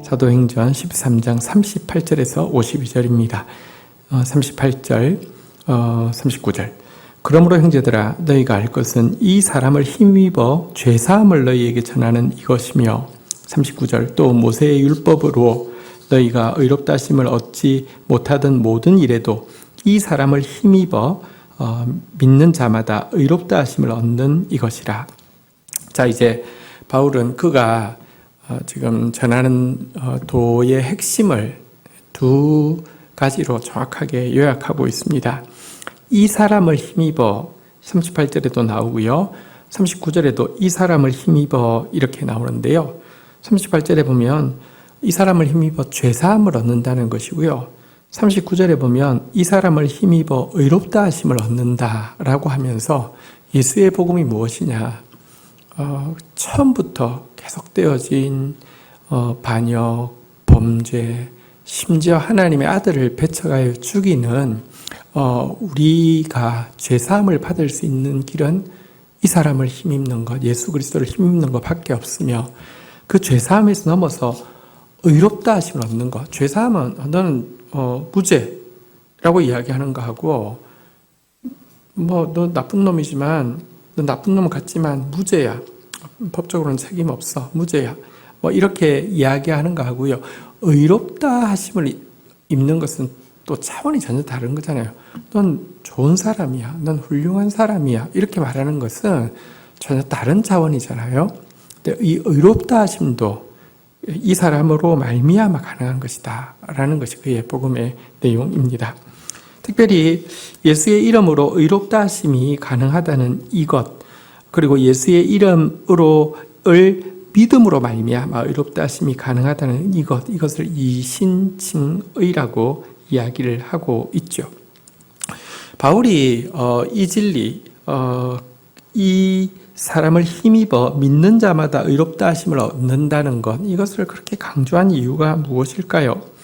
사도행전 13장 38절에서 52절입니다. 38절, 39절. 그러므로 형제들아 너희가 알 것은 이 사람을 힘입어 죄사함을 너희에게 전하는 이것이며 39절 또 모세의 율법으로 너희가 의롭다 하심을 얻지 못하던 모든 일에도 이 사람을 힘입어 믿는 자마다 의롭다 하심을 얻는 이것이라. 자, 이제 바울은 그가 지금 전하는 도의 핵심을 두 가지로 정확하게 요약하고 있습니다. 이 사람을 힘입어 38절에도 나오고요. 39절에도 이 사람을 힘입어 이렇게 나오는데요. 38절에 보면 이 사람을 힘입어 죄사함을 얻는다는 것이고요. 39절에 보면 이 사람을 힘입어 의롭다 하심을 얻는다라고 하면서 예수의 복음이 무엇이냐? 처음부터 계속되어진 반역, 범죄, 심지어 하나님의 아들을 배척하여 죽이는 우리가 죄사함을 받을 수 있는 길은 이 사람을 힘입는 것, 예수 그리스도를 힘입는 것밖에 없으며 그 죄사함에서 넘어서 의롭다 하심을 얻는 것. 죄사함은 너는 무죄라고 이야기하는 거하고 너 나쁜 놈이지만 너 나쁜 놈 같지만 무죄야. 법적으로는 책임 없어. 무죄야. 이렇게 이야기하는 거 하고요. 의롭다 하심을 입는 것은 또 차원이 전혀 다른 거잖아요. 넌 좋은 사람이야. 넌 훌륭한 사람이야. 이렇게 말하는 것은 전혀 다른 차원이잖아요. 근데 이 의롭다 하심도 이 사람으로 말미암아 가능한 것이다 라는 것이 그의 복음의 내용입니다. 특별히 예수의 이름으로 의롭다 하심이 가능하다는 이것, 그리고 예수의 이름으로를 믿음으로 말미암아 의롭다 하심이 가능하다는 이것을 이신칭의라고 이야기를 하고 있죠. 바울이 이 진리, 이 사람을 힘입어 믿는 자마다 의롭다 하심을 얻는다는 것, 이것을 그렇게 강조한 이유가 무엇일까요?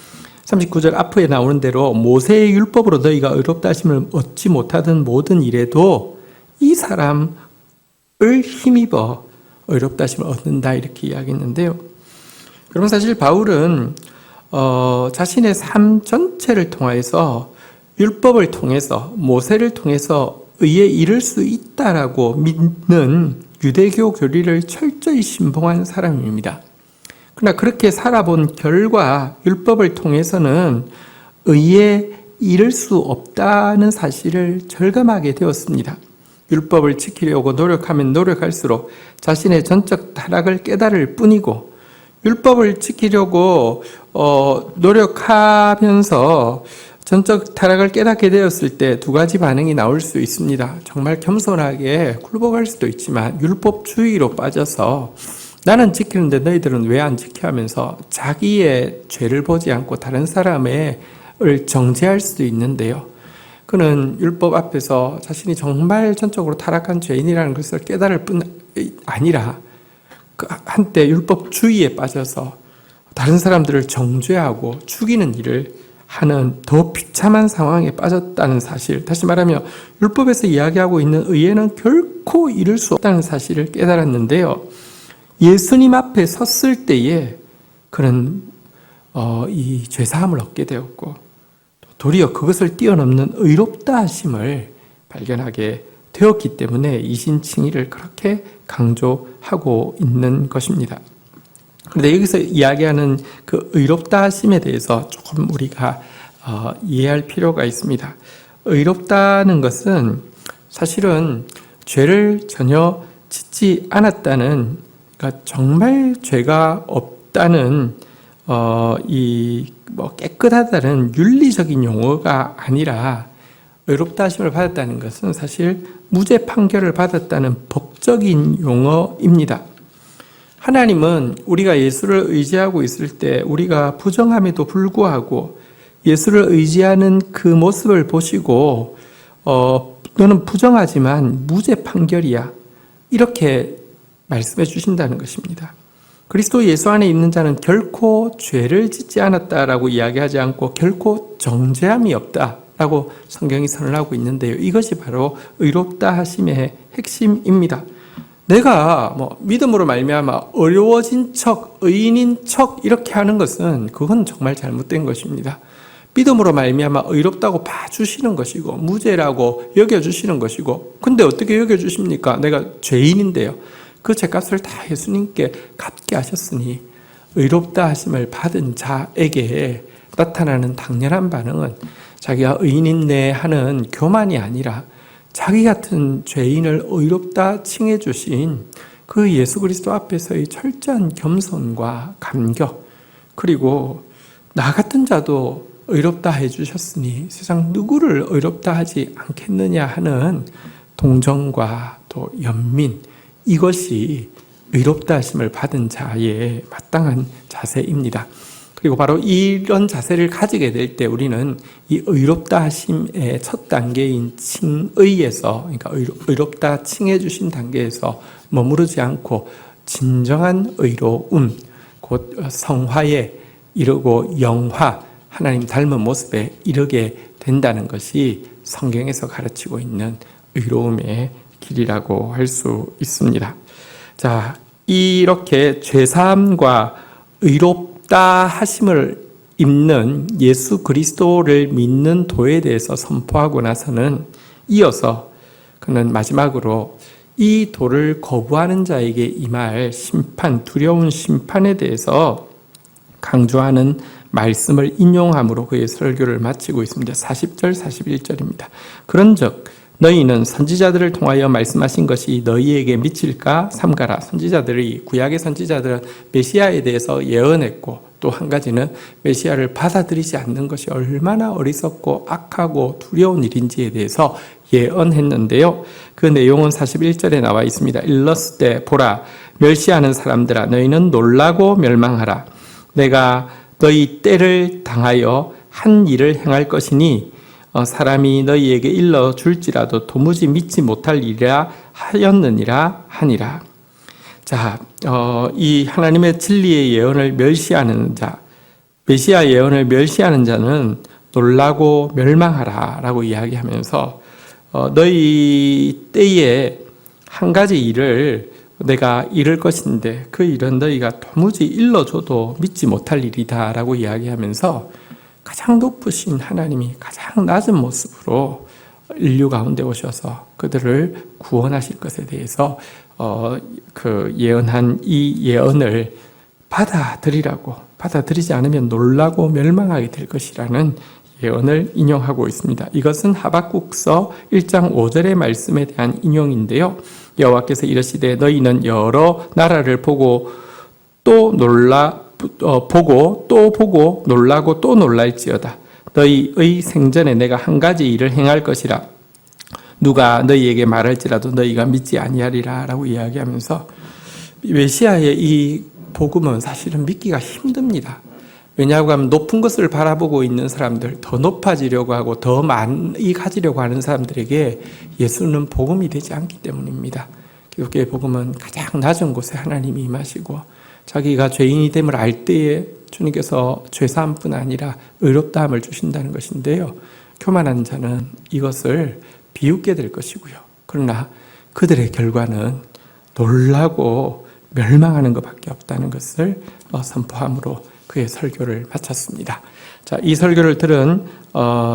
39절 앞에 나오는 대로 모세의 율법으로 너희가 의롭다 하심을 얻지 못하던 모든 일에도 이 사람을 힘입어 의롭다 하심을 얻는다 이렇게 이야기했는데요. 여러분 사실 바울은 자신의 삶 전체를 통해서 율법을 통해서 모세를 통해서 의에 이를 수 있다라고 믿는 유대교 교리를 철저히 신봉한 사람입니다. 그러나 그렇게 살아본 결과 율법을 통해서는 의에 이를 수 없다는 사실을 절감하게 되었습니다. 율법을 지키려고 노력하면 노력할수록 자신의 전적 타락을 깨달을 뿐이고 율법을 지키려고 노력하면서 전적 타락을 깨닫게 되었을 때 두 가지 반응이 나올 수 있습니다. 정말 겸손하게 굴복할 수도 있지만 율법주의로 빠져서 나는 지키는데 너희들은 왜 안 지켜 하면서 자기의 죄를 보지 않고 다른 사람을 정죄할 수도 있는데요. 그는 율법 앞에서 자신이 정말 전적으로 타락한 죄인이라는 것을 깨달을 뿐 아니라 한때 율법주의에 빠져서 다른 사람들을 정죄하고 죽이는 일을 하는 더 비참한 상황에 빠졌다는 사실, 다시 말하면 율법에서 이야기하고 있는 의에는 결코 이룰 수 없다는 사실을 깨달았는데요. 예수님 앞에 섰을 때에 그는 이 죄사함을 얻게 되었고 도리어 그것을 뛰어넘는 의롭다 하심을 발견하게 되었기 때문에 이신칭의를 그렇게 강조하고 있는 것입니다. 그런데 여기서 이야기하는 그 의롭다 하심에 대해서 조금 우리가 이해할 필요가 있습니다. 의롭다는 것은 사실은 죄를 전혀 짓지 않았다는, 그러니까 정말 죄가 없다는 깨끗하다는 윤리적인 용어가 아니라 의롭다 하심을 받았다는 것은 사실 무죄 판결을 받았다는 법적인 용어입니다. 하나님은 우리가 예수를 의지하고 있을 때 우리가 부정함에도 불구하고 예수를 의지하는 그 모습을 보시고 너는 부정하지만 무죄 판결이야 이렇게 말씀해 주신다는 것입니다. 그리스도 예수 안에 있는 자는 결코 죄를 짓지 않았다라고 이야기하지 않고 결코 정죄함이 없다라고 성경이 선언하고 있는데요. 이것이 바로 의롭다 하심의 핵심입니다. 내가 믿음으로 말미암아 어려워진 척, 의인인 척 이렇게 하는 것은 그건 정말 잘못된 것입니다. 믿음으로 말미암아 의롭다고 봐주시는 것이고 무죄라고 여겨주시는 것이고, 근데 어떻게 여겨주십니까? 내가 죄인인데요. 그 죄값을 다 예수님께 갚게 하셨으니 의롭다 하심을 받은 자에게 나타나는 당연한 반응은 자기가 의인이네 하는 교만이 아니라 자기 같은 죄인을 의롭다 칭해 주신 그 예수 그리스도 앞에서의 철저한 겸손과 감격, 그리고 나 같은 자도 의롭다 해주셨으니 세상 누구를 의롭다 하지 않겠느냐 하는 동정과 또 연민, 이것이 의롭다 하심을 받은 자의 마땅한 자세입니다. 그리고 바로 이런 자세를 가지게 될 때 우리는 이 의롭다 하심의 첫 단계인 칭의에서, 그러니까 의롭다 칭해 주신 단계에서 머무르지 않고 진정한 의로움, 곧 성화에 이르고 영화, 하나님 닮은 모습에 이르게 된다는 것이 성경에서 가르치고 있는 의로움의 길이라고 할 수 있습니다. 자, 이렇게 죄사함과 의롭다 하심을 입는 예수 그리스도를 믿는 도에 대해서 선포하고 나서는 이어서 그는 마지막으로 이 도를 거부하는 자에게 임할 심판, 두려운 심판에 대해서 강조하는 말씀을 인용함으로 그의 설교를 마치고 있습니다. 40절, 41절입니다. 그런즉 너희는 선지자들을 통하여 말씀하신 것이 너희에게 미칠까 삼가라. 선지자들이, 구약의 선지자들은 메시아에 대해서 예언했고, 또 한 가지는 메시아를 받아들이지 않는 것이 얼마나 어리석고 악하고 두려운 일인지에 대해서 예언했는데요. 그 내용은 41절에 나와 있습니다. 일렀을 때 보라, 멸시하는 사람들아, 너희는 놀라고 멸망하라. 내가 너희 때를 당하여 한 일을 행할 것이니 사람이 너희에게 일러 줄지라도 도무지 믿지 못할 일이라 하였느니라 하니라. 자, 이 하나님의 진리의 예언을 멸시하는 자, 메시아 예언을 멸시하는 자는 놀라고 멸망하라 라고 이야기하면서 너희 때에 한 가지 일을 내가 이룰 것인데 그 일은 너희가 도무지 일러줘도 믿지 못할 일이다 라고 이야기하면서 가장 높으신 하나님이 가장 낮은 모습으로 인류 가운데 오셔서 그들을 구원하실 것에 대해서 그 예언한 이 예언을 받아들이라고, 받아들이지 않으면 놀라고 멸망하게 될 것이라는 예언을 인용하고 있습니다. 이것은 하박국서 1장 5절의 말씀에 대한 인용인데요. 여호와께서 이르시되 너희는 여러 나라를 보고 또 보고 놀라고 또 놀랄지어다. 너희의 생전에 내가 한 가지 일을 행할 것이라. 누가 너희에게 말할지라도 너희가 믿지 아니하리라 라고 이야기하면서 메시아의 이 복음은 사실은 믿기가 힘듭니다. 왜냐하고 하면 높은 것을 바라보고 있는 사람들, 더 높아지려고 하고 더 많이 가지려고 하는 사람들에게 예수는 복음이 되지 않기 때문입니다. 기독교의 복음은 가장 낮은 곳에 하나님이 임하시고 자기가 죄인이 됨을 알 때에 주님께서 죄사함뿐 아니라 의롭다함을 주신다는 것인데요. 교만한 자는 이것을 비웃게 될 것이고요. 그러나 그들의 결과는 놀라고 멸망하는 것밖에 없다는 것을 선포함으로 그의 설교를 마쳤습니다. 자, 이 설교를 들은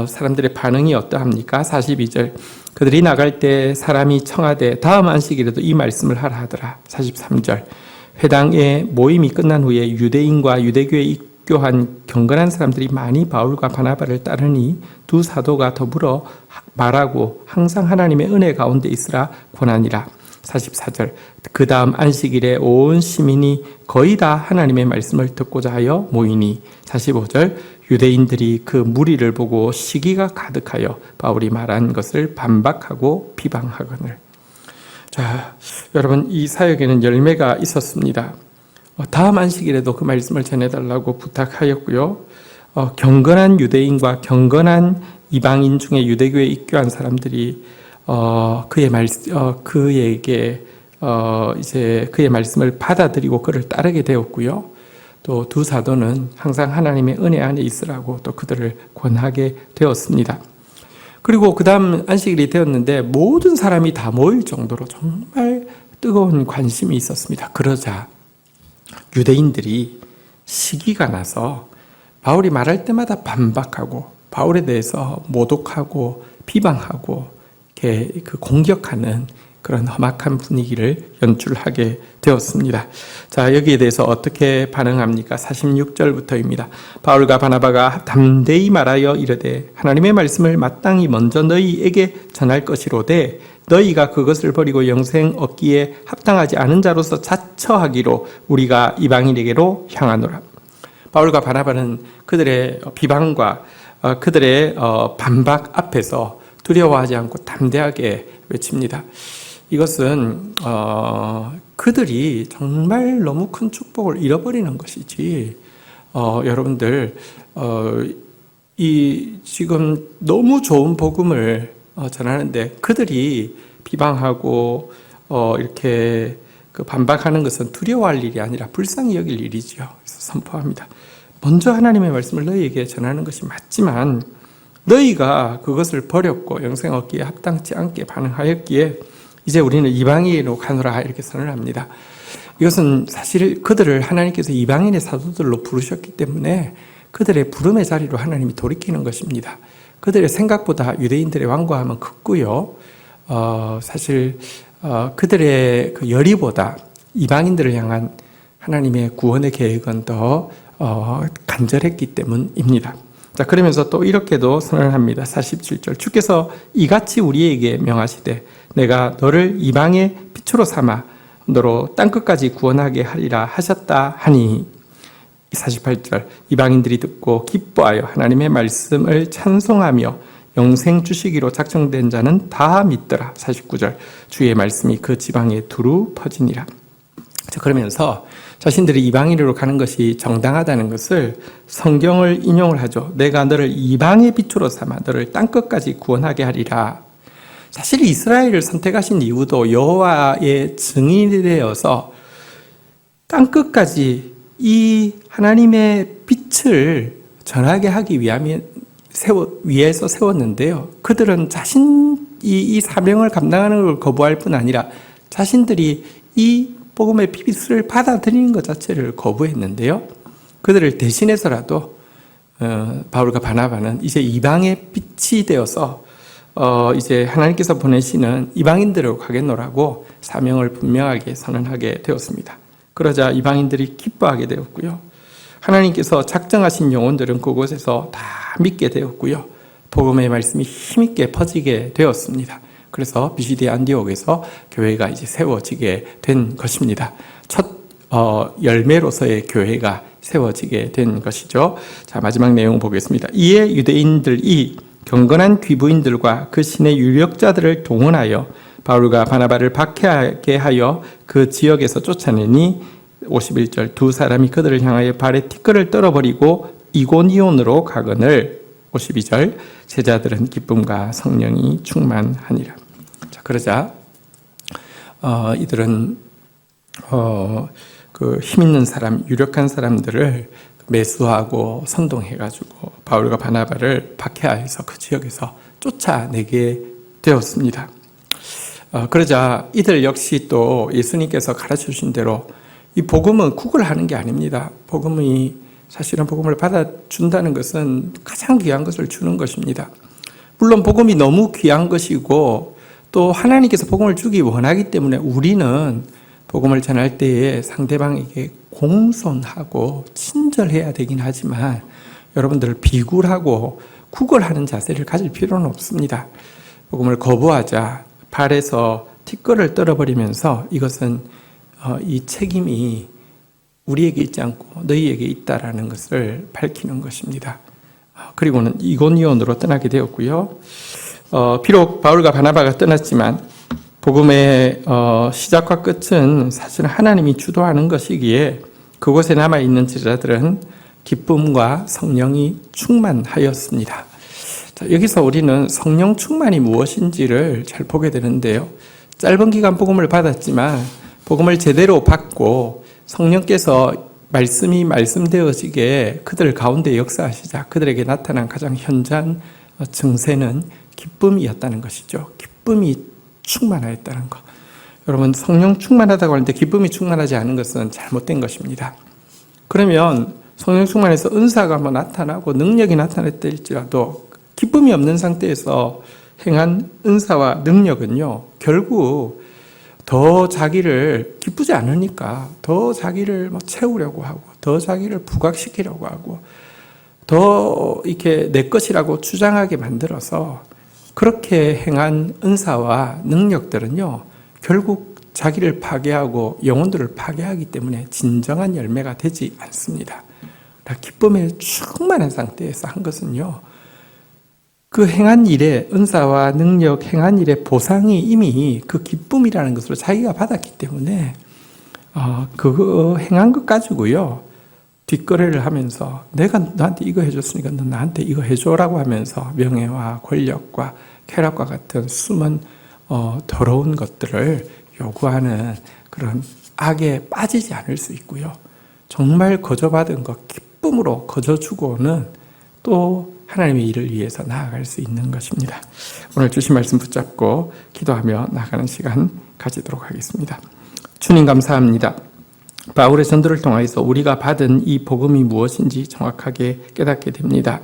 사람들의 반응이 어떠합니까? 42절. 그들이 나갈 때 사람이 청하되 다음 안식일에도 이 말씀을 하라 하더라. 43절. 회당의 모임이 끝난 후에 유대인과 유대교에 입교한 경건한 사람들이 많이 바울과 바나바를 따르니 두 사도가 더불어 말하고 항상 하나님의 은혜 가운데 있으라 권하니라. 44절. 그 다음 안식일에 온 시민이 거의 다 하나님의 말씀을 듣고자 하여 모이니. 45절. 유대인들이 그 무리를 보고 시기가 가득하여 바울이 말한 것을 반박하고 비방하거늘. 자, 여러분, 이 사역에는 열매가 있었습니다. 다음 안식일에도 그 말씀을 전해달라고 부탁하였고요. 경건한 유대인과 경건한 이방인 중에 유대교에 입교한 사람들이 그에게 이제 그의 말씀을 받아들이고 그를 따르게 되었고요. 또 두 사도는 항상 하나님의 은혜 안에 있으라고 또 그들을 권하게 되었습니다. 그리고 그 다음 안식일이 되었는데 모든 사람이 다 모일 정도로 정말 뜨거운 관심이 있었습니다. 그러자 유대인들이 시기가 나서 바울이 말할 때마다 반박하고 바울에 대해서 모독하고 비방하고 이렇게 그 공격하는 그런 험악한 분위기를 연출하게 되었습니다. 자, 여기에 대해서 어떻게 반응합니까? 46절부터입니다. 바울과 바나바가 담대히 말하여 이르되 하나님의 말씀을 마땅히 먼저 너희에게 전할 것이로되 너희가 그것을 버리고 영생 얻기에 합당하지 않은 자로서 자처하기로 우리가 이방인에게로 향하노라. 바울과 바나바는 그들의 비방과 그들의 반박 앞에서 두려워하지 않고 담대하게 외칩니다. 이것은 그들이 정말 너무 큰 축복을 잃어버리는 것이지, 여러분들 이 지금 너무 좋은 복음을 전하는데 그들이 비방하고 이렇게 그 반박하는 것은 두려워할 일이 아니라 불쌍히 여길 일이지요. 그래서 선포합니다. 먼저 하나님의 말씀을 너희에게 전하는 것이 맞지만 너희가 그것을 버렸고 영생 얻기에 합당치 않게 반응하였기에 이제 우리는 이방인으로 가노라 이렇게 선언합니다. 이것은 사실 그들을 하나님께서 이방인의 사도들로 부르셨기 때문에 그들의 부름의 자리로 하나님이 돌이키는 것입니다. 그들의 생각보다 유대인들의 완고함은 컸고요. 사실 그들의 그 열의보다 이방인들을 향한 하나님의 구원의 계획은 더 간절했기 때문입니다. 자, 그러면서 또 이렇게도 선언합니다. 47절. 주께서 이같이 우리에게 명하시되 내가 너를 이방의 빛으로 삼아 너로 땅끝까지 구원하게 하리라 하셨다 하니. 48절. 이방인들이 듣고 기뻐하여 하나님의 말씀을 찬송하며 영생 주시기로 작정된 자는 다 믿더라. 49절. 주의 말씀이 그 지방에 두루 퍼지니라. 자, 그러면서 자신들이 이방인으로 가는 것이 정당하다는 것을 성경을 인용을 하죠. 내가 너를 이방의 빛으로 삼아 너를 땅끝까지 구원하게 하리라. 사실 이스라엘을 선택하신 이유도 여호와의 증인이 되어서 땅끝까지 이 하나님의 빛을 전하게 하기 위해서 세웠는데요. 그들은 자신이 이 사명을 감당하는 걸 거부할 뿐 아니라 자신들이 이 복음의 빛을 받아들이는 것 자체를 거부했는데요. 그들을 대신해서라도 바울과 바나바는 이제 이방의 빛이 되어서 이제 하나님께서 보내시는 이방인들로 가겠노라고 사명을 분명하게 선언하게 되었습니다. 그러자 이방인들이 기뻐하게 되었고요. 하나님께서 작정하신 영혼들은 그곳에서 다 믿게 되었고요. 복음의 말씀이 힘있게 퍼지게 되었습니다. 그래서 비시디 안디옥에서 교회가 이제 세워지게 된 것입니다. 첫 열매로서의 교회가 세워지게 된 것이죠. 자, 마지막 내용 보겠습니다. 이에 유대인들이 경건한 귀부인들과 그 신의 유력자들을 동원하여 바울과 바나바를 박해하게 하여 그 지역에서 쫓아내니 51절 두 사람이 그들을 향하여 발에 티끌을 떨어버리고 이고니온으로 가거늘 52절 제자들은 기쁨과 성령이 충만하니라. 자, 그러자 이들은 그 힘 있는 사람, 유력한 사람들을 매수하고 선동해가지고 바울과 바나바를 박해하여서 그 지역에서 쫓아내게 되었습니다. 그러자 이들 역시 또 예수님께서 가르쳐 주신 대로 이 복음은 구걸하는 게 아닙니다. 사실은 복음을 받아준다는 것은 가장 귀한 것을 주는 것입니다. 물론 복음이 너무 귀한 것이고 또 하나님께서 복음을 주기 원하기 때문에 우리는 복음을 전할 때에 상대방에게 공손하고 친절해야 되긴 하지만 여러분들 비굴하고 구걸하는 자세를 가질 필요는 없습니다. 복음을 거부하자 발에서 티끌을 떨어버리면서 이것은 이 책임이 우리에게 있지 않고 너희에게 있다라는 것을 밝히는 것입니다. 그리고는 이고니온으로 떠나게 되었고요. 비록 바울과 바나바가 떠났지만 복음의 시작과 끝은 사실 하나님이 주도하는 것이기에 그곳에 남아있는 제자들은 기쁨과 성령이 충만하였습니다. 자, 여기서 우리는 성령 충만이 무엇인지를 잘 보게 되는데요. 짧은 기간 복음을 받았지만 복음을 제대로 받고 성령께서 말씀이 말씀되어지게 그들 가운데 역사하시자 그들에게 나타난 가장 현저한 증세는 기쁨이었다는 것이죠. 기쁨이 충만하였다는 것. 여러분, 성령 충만하다고 하는데 기쁨이 충만하지 않은 것은 잘못된 것입니다. 그러면 성령 충만해서 은사가 나타나고 능력이 나타났다 할지라도 기쁨이 없는 상태에서 행한 은사와 능력은요, 결국 더 자기를 기쁘지 않으니까 더 자기를 채우려고 하고, 더 자기를 부각시키려고 하고, 더 이렇게 내 것이라고 주장하게 만들어서 그렇게 행한 은사와 능력들은요, 결국 자기를 파괴하고 영혼들을 파괴하기 때문에 진정한 열매가 되지 않습니다. 기쁨에 충만한 상태에서 한 것은요, 그 행한 일의 은사와 능력, 행한 일의 보상이 이미 그 기쁨이라는 것으로 자기가 받았기 때문에 그 행한 것 가지고요, 뒷거래를 하면서 내가 너한테 이거 해줬으니까 너 나한테 이거 해줘라고 하면서 명예와 권력과 쾌락과 같은 숨은 더러운 것들을 요구하는 그런 악에 빠지지 않을 수 있고요. 정말 거저받은 것 기쁨으로 거저주고는 또 하나님의 일을 위해서 나아갈 수 있는 것입니다. 오늘 주신 말씀 붙잡고 기도하며 나가는 시간 가지도록 하겠습니다. 주님 감사합니다. 바울의 전도를 통해서 우리가 받은 이 복음이 무엇인지 정확하게 깨닫게 됩니다.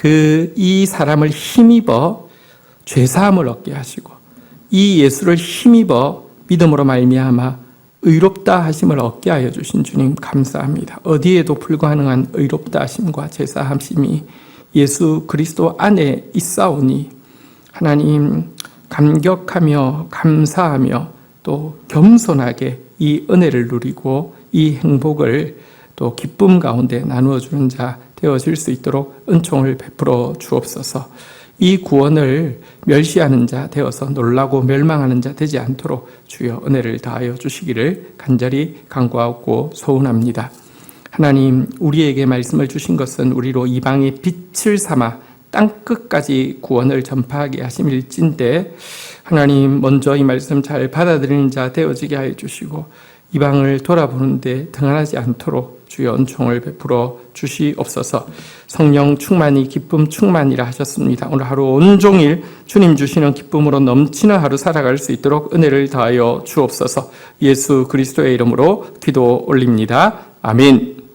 이 사람을 힘입어 죄사함을 얻게 하시고 이 예수를 힘입어 믿음으로 말미암아 의롭다 하심을 얻게 하여 주신 주님 감사합니다. 어디에도 불가능한 의롭다 하심과 제사하심이 예수 그리스도 안에 있사오니 하나님 감격하며 감사하며 또 겸손하게 이 은혜를 누리고 이 행복을 또 기쁨 가운데 나누어 주는 자 되어질 수 있도록 은총을 베풀어 주옵소서. 이 구원을 멸시하는 자 되어서 놀라고 멸망하는 자 되지 않도록 주여 은혜를 다하여 주시기를 간절히 간구하고 소원합니다. 하나님, 우리에게 말씀을 주신 것은 우리로 이방의 빛을 삼아 땅끝까지 구원을 전파하게 하심일진데 하나님, 먼저 이 말씀 잘 받아들이는 자 되어지게 하여 주시고 이방을 돌아보는데 등한하지 않도록 주여 은총을 베풀어 주시옵소서. 성령 충만이 기쁨 충만이라 하셨습니다. 오늘 하루 온종일 주님 주시는 기쁨으로 넘치는 하루 살아갈 수 있도록 은혜를 다하여 주옵소서. 예수 그리스도의 이름으로 기도 올립니다. 아멘.